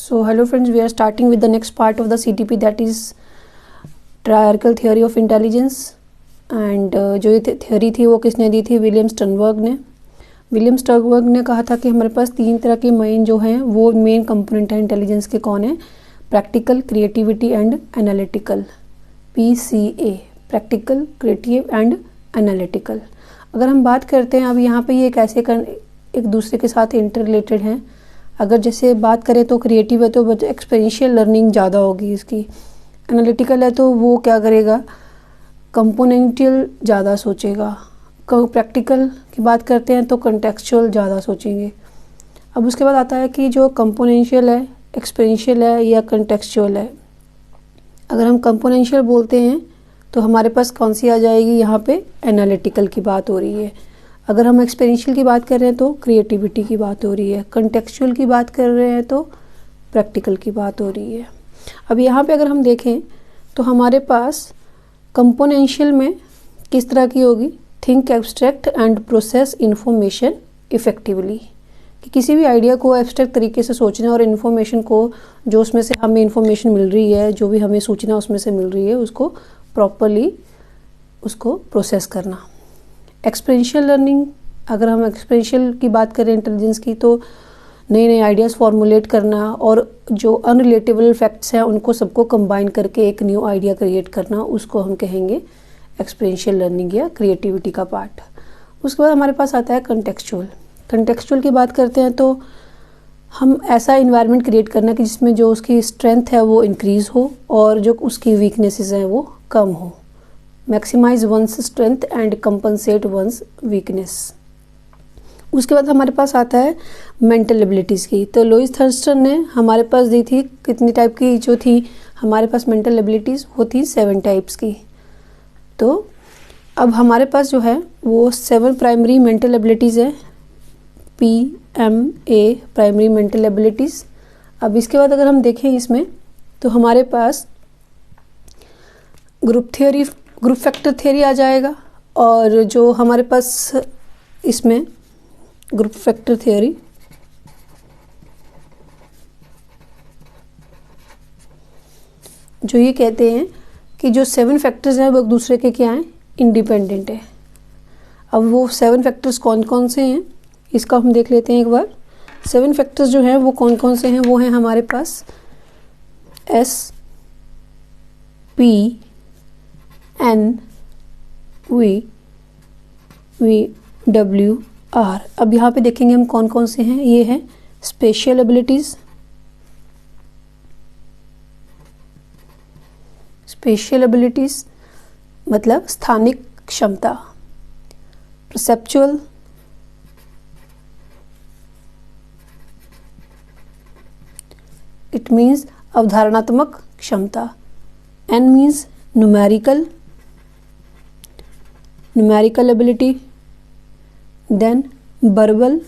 So hello friends, we are starting with the next part of the CTP, that is triarchic theory of intelligence. And जो ये theory थी वो किसने दी थी? विलियम स्टर्नबर्ग ने। विलियम स्टर्नबर्ग ने कहा था कि हमारे पास तीन तरह के मेन जो हैं वो मेन कंपोनेंट हैं इंटेलिजेंस के। कौन है? Practical, creativity and analytical. PCA, practical, creative and analytical. अगर हम बात करते हैं अब यहाँ पे ये कैसे एक दूसरे के साथ इंटर रिलेटेड हैं। अगर जैसे बात करें तो क्रिएटिव है तो एक्सपीरियंशियल लर्निंग ज़्यादा होगी इसकी। एनालिटिकल है तो वो क्या करेगा? कंपोनेंशियल ज़्यादा सोचेगा। प्रैक्टिकल की बात करते हैं तो कंटेक्चुअल ज़्यादा सोचेंगे। अब उसके बाद आता है कि जो कंपोनेंशियल है, एक्सपीरियंशियल है या कंटेक्चुअल है। अगर हम कंपोनेंशियल बोलते हैं तो हमारे पास कौन सी आ जाएगी? यहाँ पे एनालिटिकल की बात हो रही है। अगर हम एक्सपीरियंशियल की बात कर रहे हैं तो क्रिएटिविटी की बात हो रही है। कंटेक्चुअल की बात कर रहे हैं तो प्रैक्टिकल की बात हो रही है। अब यहाँ पे अगर हम देखें तो हमारे पास कंपोनेंशियल में किस तरह की होगी? Think, abstract and process information effectively, कि किसी भी आइडिया को एब्स्ट्रैक्ट तरीके से सोचना और इन्फॉर्मेशन को, जो उसमें से हमें इन्फॉर्मेशन मिल रही है, जो भी हमें सूचना उसमें से मिल रही है, उसको प्रॉपरली उसको प्रोसेस करना। एक्सपीरियंशियल लर्निंग, अगर हम एक्सपीरियंशियल की बात करें इंटेलिजेंस की, तो नए नए आइडियाज़ फॉर्मुलेट करना और जो अनरिलेटेबल फैक्ट्स हैं उनको सबको कंबाइन करके एक न्यू आइडिया क्रिएट करना, उसको हम कहेंगे एक्सपीरियंशियल लर्निंग या क्रिएटिविटी का पार्ट। उसके बाद हमारे पास आता है कंटेक्चुअल। कंटेक्चुअल की बात करते हैं तो हम ऐसा इन्वायरमेंट क्रिएट करना कि जिसमें जो उसकी स्ट्रेंथ है वो इंक्रीज़ हो और जो उसकी वीकनेसेस हैं वो कम हो। Maximize one's strength and compensate one's weakness. उसके बाद हमारे पास आता है मेंटल एबिलिटीज़ की। तो लुईस थर्स्टन ने हमारे पास दी थी कितनी टाइप की जो थी हमारे पास मेंटल एबिलिटीज़, वो थी 7 टाइप्स की। तो अब हमारे पास जो है वो 7 प्राइमरी मेंटल एबिलिटीज़ है, PMA, प्राइमरी मेंटल एबिलिटीज़। अब इसके बाद अगर हम देखें इसमें तो हमारे पास ग्रुप फैक्टर थ्योरी आ जाएगा। और जो हमारे पास इसमें ग्रुप फैक्टर थ्योरी जो ये कहते हैं कि जो 7 फैक्टर्स हैं वो एक दूसरे के क्या हैं? इंडिपेंडेंट है। अब वो 7 फैक्टर्स कौन कौन से हैं इसका हम देख लेते हैं एक बार। 7 फैक्टर्स जो हैं वो कौन कौन से हैं? वो हैं हमारे पास S, P, N, V, W, R। अब यहाँ पे देखेंगे हम कौन कौन से हैं। ये हैं स्पेशियल एबिलिटीज़, स्पेशियल एबिलिटीज़ मतलब स्थानिक क्षमता। परसेप्चुअल, इट मीन्स अवधारणात्मक क्षमता। N means numerical ability. Then verbal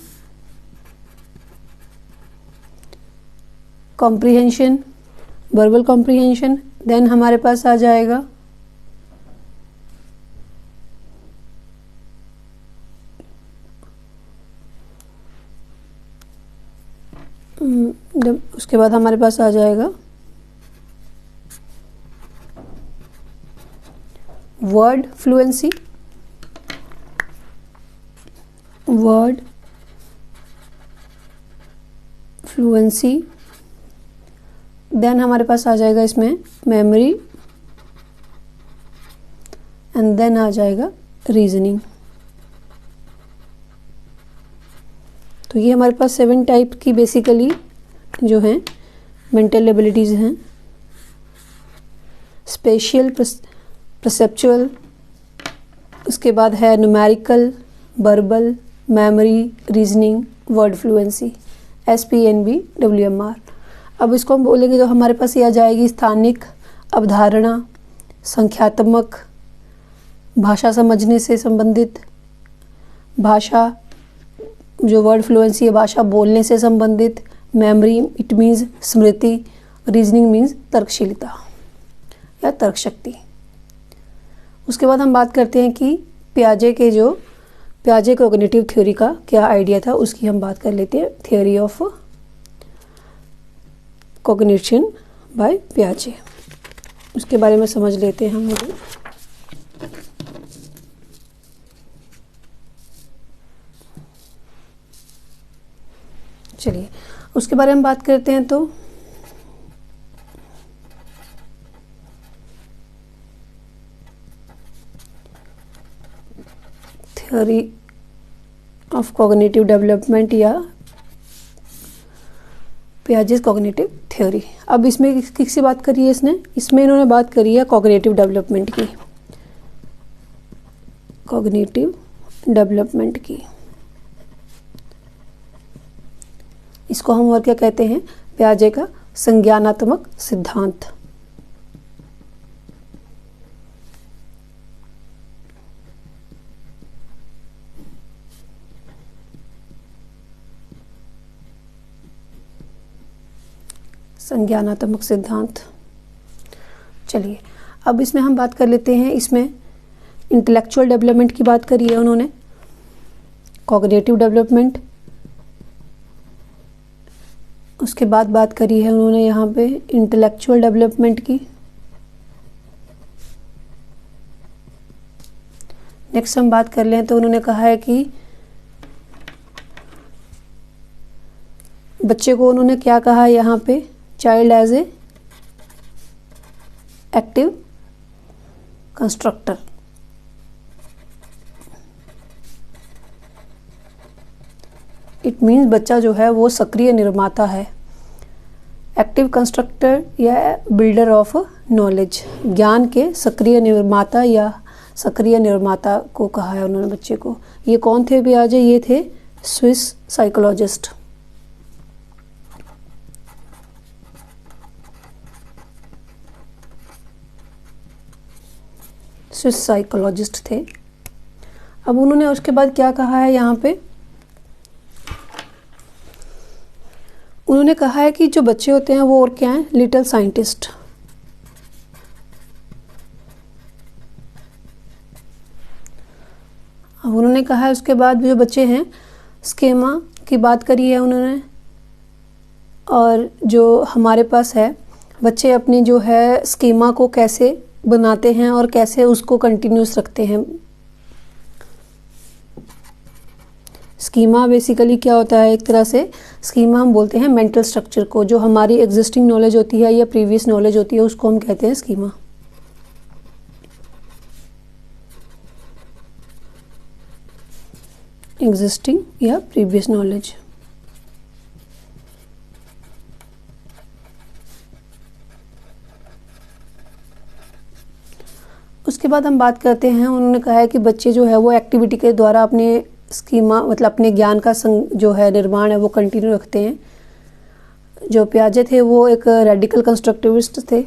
comprehension, then हमारे पास आ जाएगा उसके बाद हमारे पास आ जाएगा वर्ड फ्लुएंसी, देन हमारे पास आ जाएगा इसमें मेमोरी एंड देन आ जाएगा रीजनिंग। तो ये हमारे पास 7 टाइप की बेसिकली जो हैं मेंटल एबिलिटीज़ हैं। स्पेशियल, परसेप्चुअल, उसके बाद है numerical, verbal, memory, reasoning, word fluency, SPNB, WMR। अब इसको हम बोलेंगे तो हमारे पास ये आ जाएगी स्थानिक, अवधारणा, संख्यात्मक, भाषा समझने से संबंधित, भाषा जो वर्ड फ्लुएंसी है भाषा बोलने से संबंधित, मेमोरी इट मीन्स स्मृति, रीजनिंग मीन्स तर्कशीलता या तर्क शक्ति। उसके बाद हम बात करते हैं कि पियाजे कॉग्निटिव थ्योरी का क्या आइडिया था, उसकी हम बात कर लेते हैं। थियोरी ऑफ कॉग्निशन बाय पियाजे। उसके बारे में समझ लेते हैं हम लोग। चलिए उसके बारे में बात करते हैं। तो थ्योरी ऑफ कॉग्निटिव डेवलपमेंट या पियाजेस कॉग्निटिव थ्योरी। अब इसमें किससे बात करी है इसने? इसमें इन्होंने बात करी है कॉग्निटिव डेवलपमेंट की, कॉग्निटिव डेवलपमेंट की। इसको हम और क्या कहते हैं? पियाजे का संज्ञानात्मक सिद्धांत। संज्ञानात्मक सिद्धांत। चलिए अब इसमें हम बात कर लेते हैं। इसमें इंटेलेक्चुअल डेवलपमेंट की बात करी है उन्होंने, कॉग्निटिव डेवलपमेंट। उसके बाद बात करी है उन्होंने यहाँ पे इंटेलेक्चुअल डेवलपमेंट की। नेक्स्ट हम बात कर लें तो उन्होंने कहा है कि बच्चे को उन्होंने क्या कहा है यहाँ पे? Child as a active constructor. It means बच्चा जो है वो सक्रिय निर्माता है, एक्टिव कंस्ट्रक्टर या बिल्डर ऑफ नॉलेज। ज्ञान के सक्रिय निर्माता या सक्रिय निर्माता को कहा है उन्होंने बच्चे को। ये कौन थे पियाजे? ये थे स्विस साइकोलॉजिस्ट। स्विस साइकोलॉजिस्ट थे। अब उन्होंने उसके बाद क्या कहा है यहाँ पे? उन्होंने कहा है कि जो बच्चे होते हैं वो और क्या हैं? Little scientist. अब उन्होंने कहा है उसके बाद जो बच्चे हैं, स्कीमा की बात करी है उन्होंने। और जो हमारे पास है, बच्चे अपनी जो है स्कीमा को कैसे बनाते हैं और कैसे उसको कंटिन्यूस रखते हैं। स्कीमा बेसिकली क्या होता है? एक तरह से स्कीमा हम बोलते हैं मेंटल स्ट्रक्चर को। जो हमारी एग्जिस्टिंग नॉलेज होती है या प्रीवियस नॉलेज होती है उसको हम कहते हैं स्कीमा। एग्जिस्टिंग या प्रीवियस नॉलेज। उसके बाद हम बात करते हैं, उन्होंने कहा है कि बच्चे जो है वो एक्टिविटी के द्वारा अपने स्कीमा मतलब अपने ज्ञान का जो है निर्माण है वो कंटिन्यू रखते हैं। जो पियाजे थे वो एक रेडिकल कंस्ट्रक्टिविस्ट थे।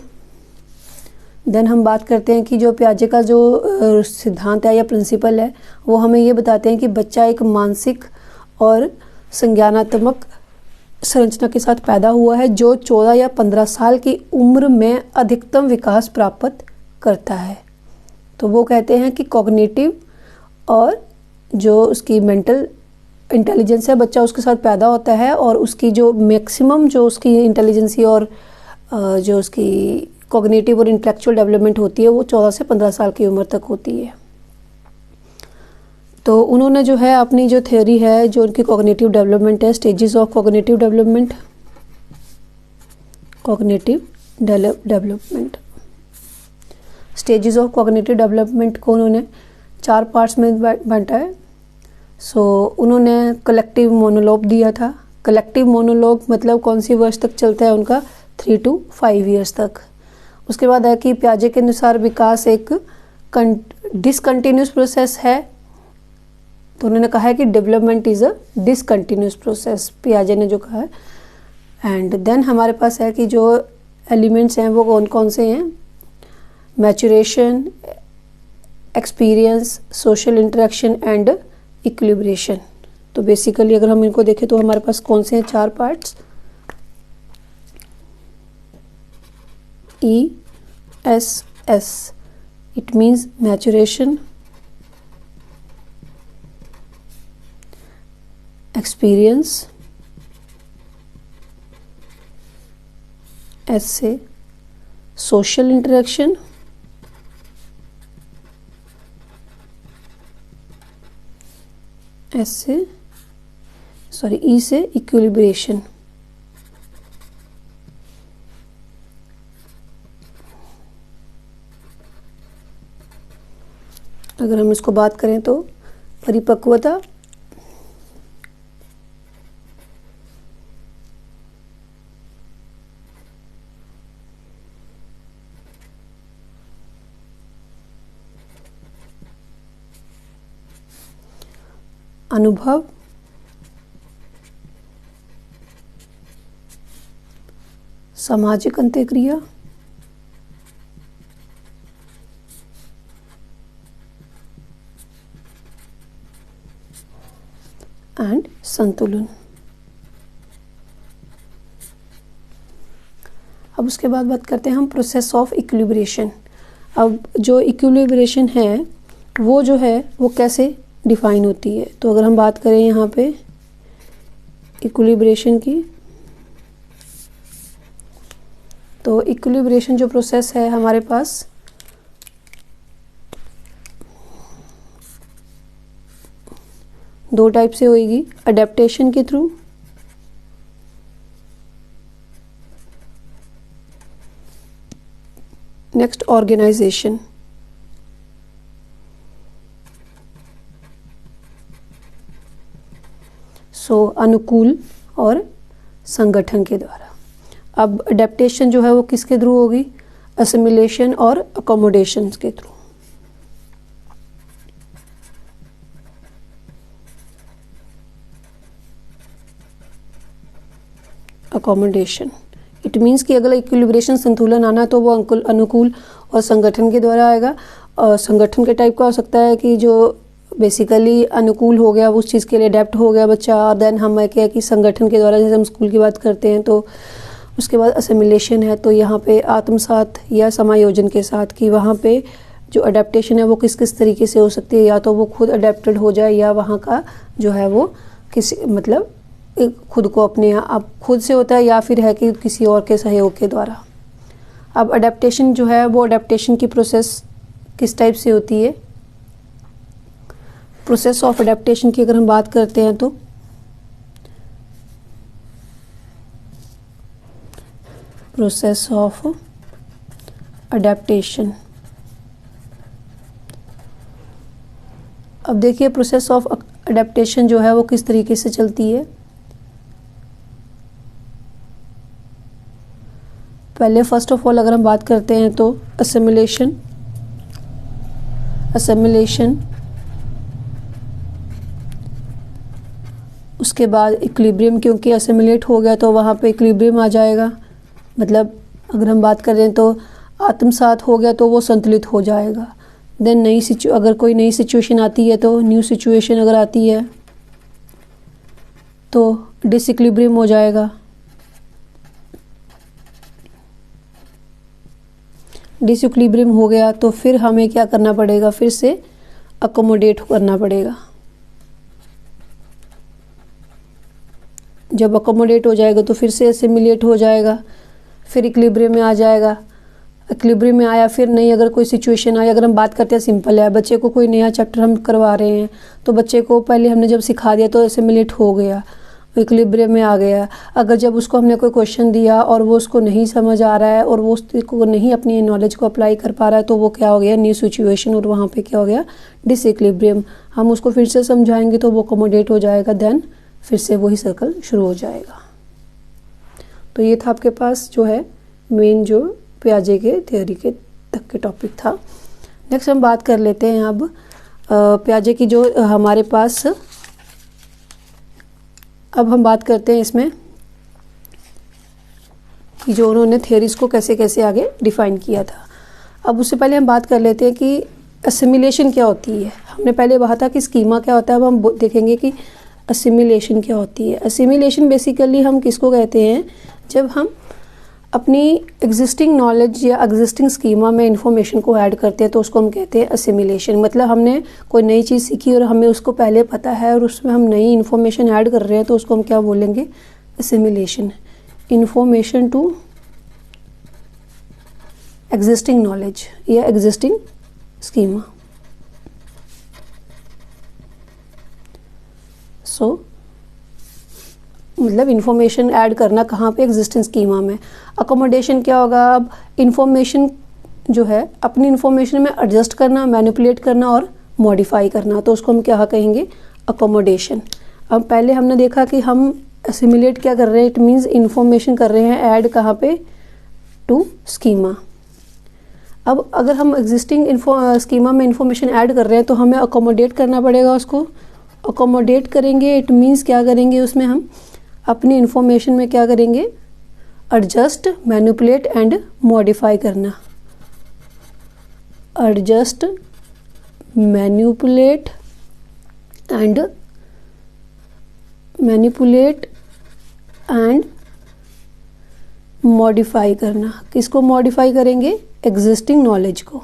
देन हम बात करते हैं कि जो पियाजे का जो सिद्धांत है या प्रिंसिपल है वो हमें ये बताते हैं कि बच्चा एक मानसिक और संज्ञानात्मक संरचना के साथ पैदा हुआ है जो 14 या 15 साल की उम्र में अधिकतम विकास प्राप्त करता है। तो वो कहते हैं कि कॉग्निटिव और जो उसकी मेंटल इंटेलिजेंस है बच्चा उसके साथ पैदा होता है और उसकी जो मैक्सिमम जो उसकी इंटेलिजेंसी और जो उसकी कॉग्निटिव और इंटेलेक्चुअल डेवलपमेंट होती है वो 14 से 15 साल की उम्र तक होती है। तो उन्होंने जो है अपनी जो थ्योरी है जो उनकी कॉग्निटिव डेवलपमेंट है, stages of cognitive development, cognitive development, stages of cognitive development को उन्होंने 4 पार्ट्स में बांटा है। उन्होंने कलेक्टिव मोनोलॉग दिया था। कलेक्टिव मोनोलॉग मतलब कौन सी वर्ष तक चलता है उनका? 3 to 5 ईयर्स तक। उसके बाद है कि पियाजे के अनुसार विकास एक डिसकंटिन्यूस प्रोसेस है। तो उन्होंने कहा है कि development is a discontinuous process, पियाजे ने जो कहा है। एंड देन हमारे पास है कि जो एलिमेंट्स हैं वो कौन कौन से हैं? Maturation, experience, social interaction and equilibration. तो बेसिकली अगर हम इनको देखें तो हमारे पास कौन से हैं 4 parts? ESS, it means maturation, experience, S से सोशल इंटरेक्शन, ई से इक्विलिब्रेशन। अगर हम इसको बात करें तो परिपक्वता, अनुभव, सामाजिक अंत्यक्रिया, एंड संतुलन। अब उसके बाद बात करते हैं हम प्रोसेस ऑफ इक्विलिब्रेशन। अब जो इक्विलिब्रेशन है वो जो है वो कैसे डिफाइन होती है, तो अगर हम बात करें यहाँ पे इक्विलिब्रेशन की, तो इक्विलिब्रेशन जो प्रोसेस है हमारे पास दो टाइप से होएगी, अडेप्टेशन के थ्रू नेक्स्ट ऑर्गेनाइजेशन। सो अनुकूल और संगठन के द्वारा। अब अडेप्टेशन जो है वो किसके थ्रू होगी, असिमिलेशन और अकोमोडेशन के थ्रू। अकोमोडेशन इट मीन्स कि अगर इक्विलिब्रेशन संतुलन आना तो वो अनुकूल और संगठन के द्वारा आएगा। और संगठन के टाइप का हो सकता है कि जो बेसिकली अनुकूल हो गया, उस चीज़ के लिए अडेप्ट हो गया बच्चा, और देन हम क्या कि संगठन के द्वारा, जैसे हम स्कूल की बात करते हैं तो उसके बाद असिमिलेशन है, तो यहाँ पे आत्मसात या समायोजन के साथ कि वहाँ पे जो अडेप्टेशन है वो किस किस तरीके से हो सकती है, या तो वो खुद अडेप्टेड हो जाए या वहाँ का जो है वो किसी मतलब खुद को अपने आप खुद से होता है, या फिर है कि किसी और के सहयोग के द्वारा। अब अडेप्टेशन जो है वो अडेप्टेशन की प्रोसेस किस टाइप से होती है, प्रोसेस ऑफ अडेप्टेशन की अगर हम बात करते हैं तो प्रोसेस ऑफ अडेप्टेशन। अब देखिए प्रोसेस ऑफ अडेप्टेशन जो है वो किस तरीके से चलती है। पहले फर्स्ट ऑफ ऑल अगर हम बात करते हैं तो असिमिलेशन, उसके बाद इक्विलिब्रियम, क्योंकि असिमिलेट हो गया तो वहाँ पे इक्विलिब्रियम आ जाएगा। मतलब अगर हम बात करें तो आत्मसात हो गया तो वो संतुलित हो जाएगा। देन अगर कोई नई सिचुएशन आती है तो न्यू सिचुएशन अगर आती है तो डिसइक्विलिब्रियम हो जाएगा। डिसइक्विलिब्रियम हो गया तो फिर हमें क्या करना पड़ेगा, फिर से अकोमोडेट करना पड़ेगा। जब अकोमोडेट हो जाएगा तो फिर से असिमिलेट हो जाएगा, फिर इक्विलिब्रियम में आ जाएगा। इक्विलिब्रियम में आया फिर नई अगर कोई सिचुएशन आई, अगर हम बात करते हैं सिंपल है, बच्चे को कोई नया चैप्टर हम करवा रहे हैं तो बच्चे को पहले हमने जब सिखा दिया तो असिमिलेट हो गया, इक्विलिब्रियम में आ गया। अगर जब उसको हमने कोई क्वेश्चन दिया और वो उसको नहीं समझ आ रहा है और वो उसको नहीं अपनी नॉलेज को अप्लाई कर पा रहा है तो वो क्या हो गया, न्यू सिचुएशन, और वहाँ पे क्या हो गया, डिसइक्विलिब्रियम। हम उसको फिर से समझाएंगे तो वो अकोमोडेट हो जाएगा, देन फिर से वही सर्कल शुरू हो जाएगा। तो ये था आपके पास जो है मेन जो पियाजे के थ्योरी के तक के टॉपिक था। नेक्स्ट हम बात कर लेते हैं अब पियाजे की जो हमारे पास, अब हम बात करते हैं इसमें कि जो उन्होंने थ्योरीज को कैसे कैसे आगे डिफाइन किया था। अब उससे पहले हम बात कर लेते हैं कि असिमिलेशन क्या होती है। हमने पहले कहा था कि स्कीमा क्या होता है, अब हम देखेंगे कि असिमिलेशन क्या होती है। असिमिलेशन बेसिकली हम किसको कहते हैं, जब हम अपनी एग्जिस्टिंग नॉलेज या एग्जिस्टिंग स्कीमा में इंफॉर्मेशन को ऐड करते हैं तो उसको हम कहते हैं असिमिलेशन। मतलब हमने कोई नई चीज़ सीखी और हमें उसको पहले पता है और उसमें हम नई इन्फॉर्मेशन ऐड कर रहे हैं तो उसको हम क्या बोलेंगे, assimilation. Information to existing knowledge या एग्जिस्टिंग स्कीमा। सो मतलब इंफॉर्मेशन ऐड करना कहाँ पे, एग्जिस्टिंग स्कीमा में। अकोमोडेशन क्या होगा, अब इंफॉर्मेशन जो है अपनी इंफॉर्मेशन में एडजस्ट करना, मैनिपुलेट करना और मॉडिफाई करना, तो उसको हम क्या कहेंगे, अकोमोडेशन। अब पहले हमने देखा कि हम असिमिलेट क्या कर रहे हैं, इट मीन्स इंफॉर्मेशन कर रहे हैं ऐड कहाँ पे, टू स्कीमा। अब अगर हम एग्जिस्टिंग स्कीमा में इंफॉर्मेशन ऐड कर रहे हैं तो हमें अकोमोडेट करना पड़ेगा उसको। अकोमोडेट करेंगे इट मीन्स क्या करेंगे, उसमें हम अपनी इंफॉर्मेशन में क्या करेंगे, एडजस्ट, मैनिपुलेट एंड मॉडिफाई करना। एडजस्ट, मैनिपुलेट एंड मॉडिफाई करना। किसको मॉडिफाई करेंगे, एग्जिस्टिंग नॉलेज को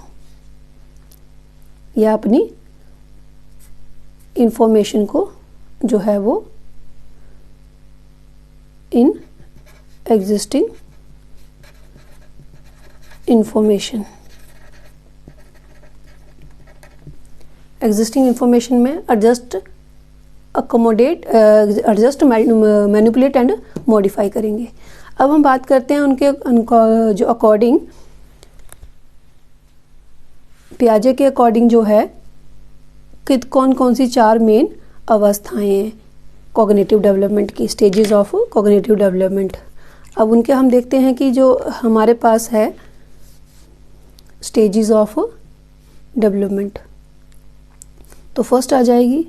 या अपनी इंफॉर्मेशन को जो है वो इन एग्जिस्टिंग इंफॉर्मेशन, एग्जिस्टिंग इंफॉर्मेशन में adjust, accommodate, adjust, manipulate and modify करेंगे। अब हम बात करते हैं उनके जो अकॉर्डिंग, पियाजे के अकॉर्डिंग जो है कि कौन कौन सी 4 मेन अवस्थाएं हैं कॉग्निटिव डेवलपमेंट की, स्टेजेस ऑफ कॉग्निटिव डेवलपमेंट। अब उनके हम देखते हैं कि जो हमारे पास है स्टेजेस ऑफ डेवलपमेंट, तो फर्स्ट आ जाएगी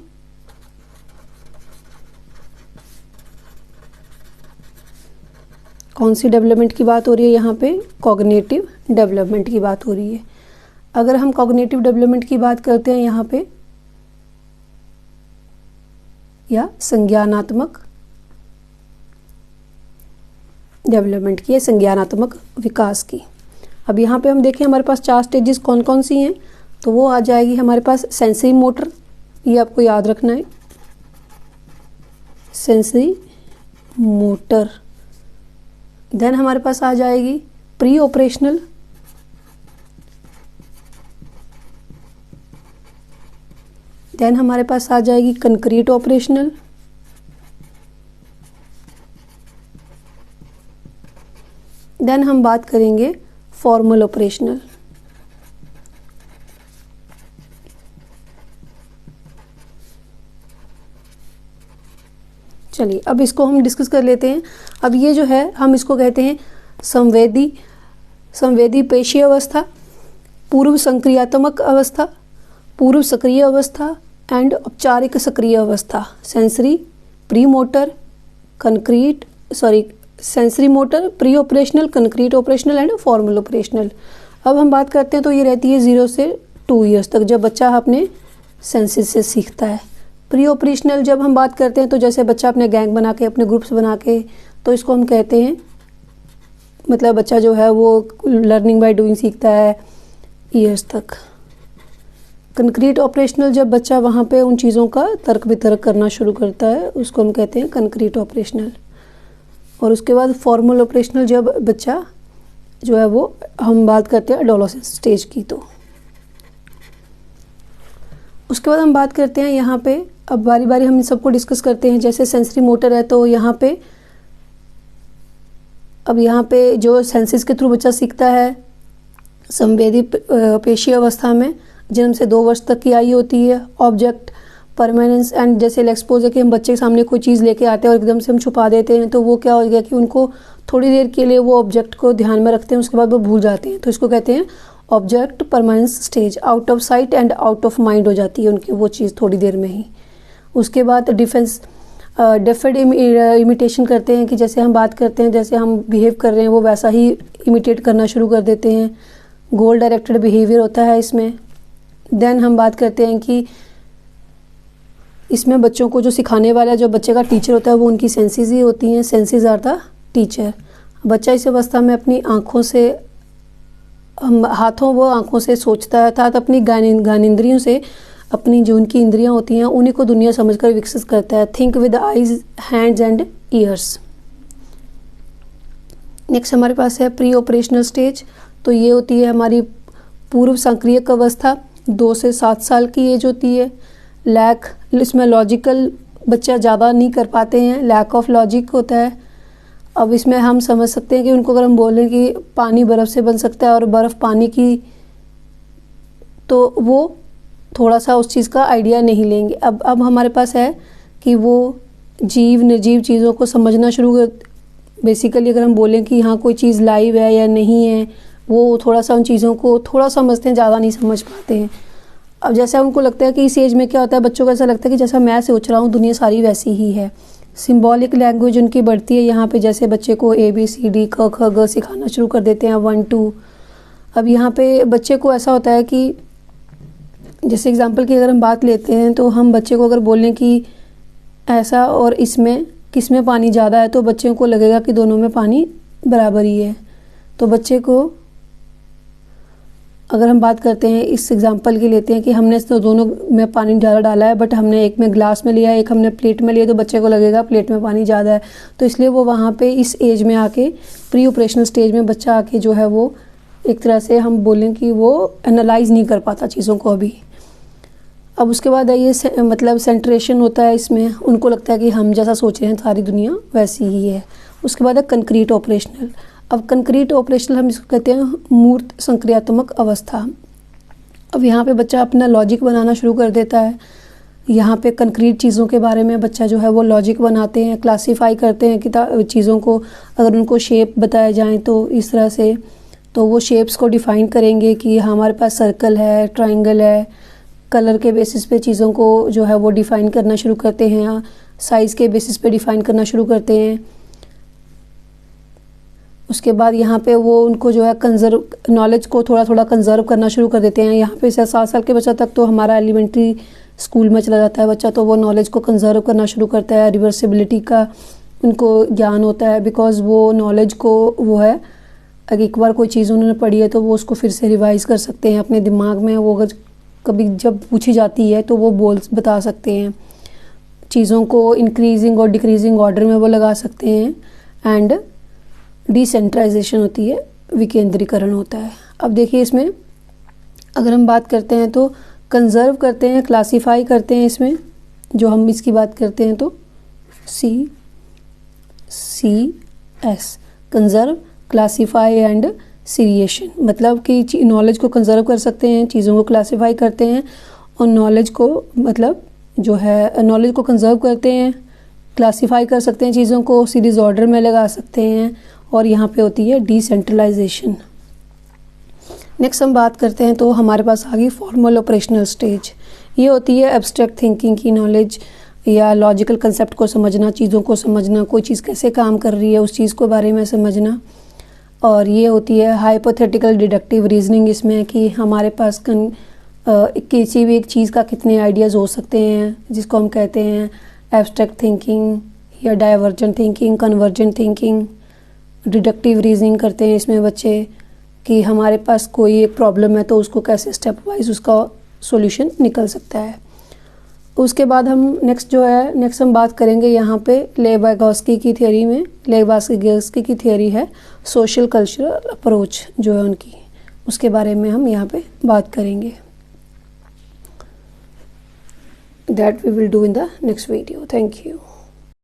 कौन सी डेवलपमेंट की बात हो रही है यहाँ पे, कॉग्निटिव डेवलपमेंट की बात हो रही है। अगर हम कॉग्निटिव डेवलपमेंट की बात करते हैं यहाँ पे, या संज्ञानात्मक डेवलपमेंट की, या संज्ञानात्मक विकास की। अब यहाँ पे हम देखें हमारे पास 4 स्टेजेस कौन कौन सी हैं, तो वो आ जाएगी हमारे पास सेंसरी मोटर, ये आपको याद रखना है, सेंसरी मोटर। देन हमारे पास आ जाएगी प्री ऑपरेशनल, देन हमारे पास आ जाएगी कंक्रीट ऑपरेशनल, देन हम बात करेंगे फॉर्मल ऑपरेशनल। चलिए अब इसको हम डिस्कस कर लेते हैं। अब ये जो है हम इसको कहते हैं संवेदी पेशीय अवस्था, पूर्व संक्रियात्मक अवस्था, पूर्व सक्रिय अवस्था एंड औपचारिक सक्रिय अवस्था। Sensory, pre motor, sensory motor, pre operational, concrete operational and formal operational. अब हम बात करते हैं तो ये रहती है 0 से 2 ईयर्स तक, जब बच्चा अपने सेंसेस से सीखता है। प्री ऑपरेशनल जब हम बात करते हैं तो जैसे बच्चा अपने गैंग बना के, अपने ग्रुप्स बना के, तो इसको हम कहते हैं, मतलब बच्चा जो है वो लर्निंग बाय डूइंग सीखता है ईयर्स तक। कंक्रीट ऑपरेशनल जब बच्चा वहाँ पे उन चीज़ों का तर्क वितर्क करना शुरू करता है, उसको हम कहते हैं कंक्रीट ऑपरेशनल। और उसके बाद फॉर्मल ऑपरेशनल जब बच्चा जो है वो, हम बात करते हैं एडोलेसेंस स्टेज की। तो उसके बाद हम बात करते हैं यहाँ पे, अब बारी बारी हम इन सबको डिस्कस करते हैं। जैसे सेंसरी मोटर है तो यहाँ पे, अब यहाँ पे जो सेंसेस के थ्रू बच्चा सीखता है, संवेदी पेशीय अवस्था में जन्म से 2 वर्ष तक की आयु होती है। ऑब्जेक्ट परमानेंस एंड जैसे एक्सपोजर कि हम बच्चे के सामने कोई चीज़ लेके आते हैं और एकदम से हम छुपा देते हैं, तो वो क्या हो गया कि उनको थोड़ी देर के लिए वो ऑब्जेक्ट को ध्यान में रखते हैं, उसके बाद वो भूल जाते हैं, तो इसको कहते हैं object permanence stage. Out of site and out of mind हो जाती है उनकी वो चीज़ थोड़ी देर में ही। उसके बाद डेफर्ड इमिटेशन करते हैं, कि जैसे हम बात करते हैं, जैसे हम बिहेव कर रहे हैं वो वैसा ही इमिटेट करना शुरू कर देते हैं। गोल डायरेक्टेड बिहेवियर होता है इसमें। देन हम बात करते हैं कि इसमें बच्चों को जो सिखाने वाला, जो बच्चे का टीचर होता है, वो उनकी सेंसेस ही होती हैं। Senses are the teacher. बच्चा इस अवस्था में अपनी आँखों से, हाथों व आँखों से सोचता है, अर्थात अपनी ज्ञानेंद्रियों से अपनी जो उनकी इंद्रियां होती हैं उन्हीं को दुनिया समझकर विकसित करता है। Think with eyes, hands and years. Next हमारे पास है प्री ऑपरेशनल स्टेज। तो ये होती है हमारी पूर्व संक्रियक अवस्था, 2 से 7 साल की एज होती है। लैक, इसमें लॉजिकल बच्चा ज़्यादा नहीं कर पाते हैं, लैक ऑफ लॉजिक होता है। अब इसमें हम समझ सकते हैं कि उनको अगर हम बोलें कि पानी बर्फ़ से बन सकता है और बर्फ़ पानी की, तो वो थोड़ा सा उस चीज़ का आइडिया नहीं लेंगे। अब हमारे पास है कि वो जीव निर्जीव चीज़ों को समझना शुरू कर, बेसिकली अगर हम बोलें कि हाँ कोई चीज़ लाइव है या नहीं है, वो थोड़ा सा उन चीज़ों को थोड़ा समझते हैं, ज़्यादा नहीं समझ पाते हैं। अब जैसे उनको लगता है कि इस एज में क्या होता है, बच्चों को ऐसा लगता है कि जैसा मैं सोच रहा हूँ दुनिया सारी वैसी ही है। सिंबॉलिक लैंग्वेज उनकी बढ़ती है यहाँ पे, जैसे बच्चे को ABCD क ख ग सिखाना शुरू कर देते हैं 1 2। अब यहाँ पे बच्चे को ऐसा होता है कि जैसे एग्जांपल की अगर हम बात लेते हैं, तो हम बच्चे को अगर बोलें कि ऐसा और इसमें किस में पानी ज़्यादा है, तो बच्चों को लगेगा कि दोनों में पानी बराबर ही है। तो बच्चे को अगर हम बात करते हैं, इस एग्जांपल की लेते हैं कि हमने तो दोनों में पानी ज़्यादा डाला है, बट हमने एक में ग्लास में लिया, एक हमने प्लेट में लिया, तो बच्चे को लगेगा प्लेट में पानी ज़्यादा है। तो इसलिए वो वहाँ पे इस एज में आके, प्री ऑपरेशनल स्टेज में बच्चा आके जो है वो एक तरह से हम बोलें कि वो एनालाइज नहीं कर पाता चीज़ों को अभी। अब उसके बाद है ये मतलब सेंट्रेशन होता है इसमें, उनको लगता है कि हम जैसा सोच रहे हैं सारी दुनिया वैसी ही है। उसके बाद है कंक्रीट ऑपरेशनल। अब कंक्रीट ऑपरेशनल हम इसको कहते हैं मूर्त संक्रियात्मक अवस्था। अब यहाँ पे बच्चा अपना लॉजिक बनाना शुरू कर देता है। यहाँ पे कंक्रीट चीज़ों के बारे में बच्चा जो है वो लॉजिक बनाते हैं, क्लासीफाई करते हैं कि चीज़ों को अगर उनको शेप बताए जाएँ तो इस तरह से, तो वो शेप्स को डिफ़ाइन करेंगे कि हमारे पास सर्कल है, ट्राइंगल है। कलर के बेसिस पे चीज़ों को जो है वो डिफ़ाइन करना शुरू करते हैं, साइज़ के बेसिस पे डिफ़ाइन करना शुरू करते हैं। उसके बाद यहाँ पे वो उनको जो है कंजर्व, नॉलेज को थोड़ा थोड़ा कंजर्व करना शुरू कर देते हैं। यहाँ पे 7 साल के बच्चा तक तो हमारा एलिमेंट्री स्कूल में चला जाता है बच्चा, तो वो नॉलेज को कंजर्व करना शुरू करता है। रिवर्सिबिलिटी का उनको ज्ञान होता है, बिकॉज वो नॉलेज को वो है, अगर एक बार कोई चीज़ उन्होंने पढ़ी है तो वो उसको फिर से रिवाइज़ कर सकते हैं अपने दिमाग में। वो अगर कभी जब पूछी जाती है तो वो बता सकते हैं। चीज़ों को इंक्रीजिंग और डिक्रीजिंग ऑर्डर में वो लगा सकते हैं। एंड डिसेंट्रलाइजेशन होती है, विकेंद्रीकरण होता है। अब देखिए इसमें अगर हम बात करते हैं तो कंजर्व करते हैं, क्लासीफाई करते हैं। इसमें जो हम इसकी बात करते हैं तो CCS, conserve, classify and seriation, मतलब कि नॉलेज को कंजर्व कर सकते हैं, चीज़ों को क्लासीफाई करते हैं और नॉलेज को मतलब जो है नॉलेज को कंजर्व करते हैं, क्लासीफाई कर सकते हैं, चीज़ों को सीरीज ऑर्डर में लगा सकते हैं। और यहाँ पे होती है डिसेंट्रलाइजेशन। नेक्स्ट हम बात करते हैं तो हमारे पास आ गई फॉर्मल ऑपरेशनल स्टेज। ये होती है एब्स्ट्रैक्ट थिंकिंग की नॉलेज या लॉजिकल कंसेप्ट को समझना, चीज़ों को समझना, कोई चीज़ कैसे काम कर रही है उस चीज़ के बारे में समझना। और ये होती है हाइपोथेटिकल डिडक्टिव रीजनिंग, इसमें कि हमारे पास किसी भी एक चीज़ का कितने आइडियाज़ हो सकते हैं, जिसको हम कहते हैं एब्स्ट्रैक्ट थिंकिंग या divergent thinking, convergent thinking. Deductive reasoning करते हैं इसमें बच्चे कि हमारे पास कोई एक प्रॉब्लम है तो उसको कैसे स्टेप वाइज उसका सॉल्यूशन निकल सकता है। उसके बाद हम नेक्स्ट हम बात करेंगे यहाँ पे लेव-वाइगोस्की की थियरी में। लेव-वाइगोस्की की थियरी है सोशल कल्चरल अप्रोच जो है उनकी, उसके बारे में हम यहाँ पे बात करेंगे। That we will do in the next video. Thank you.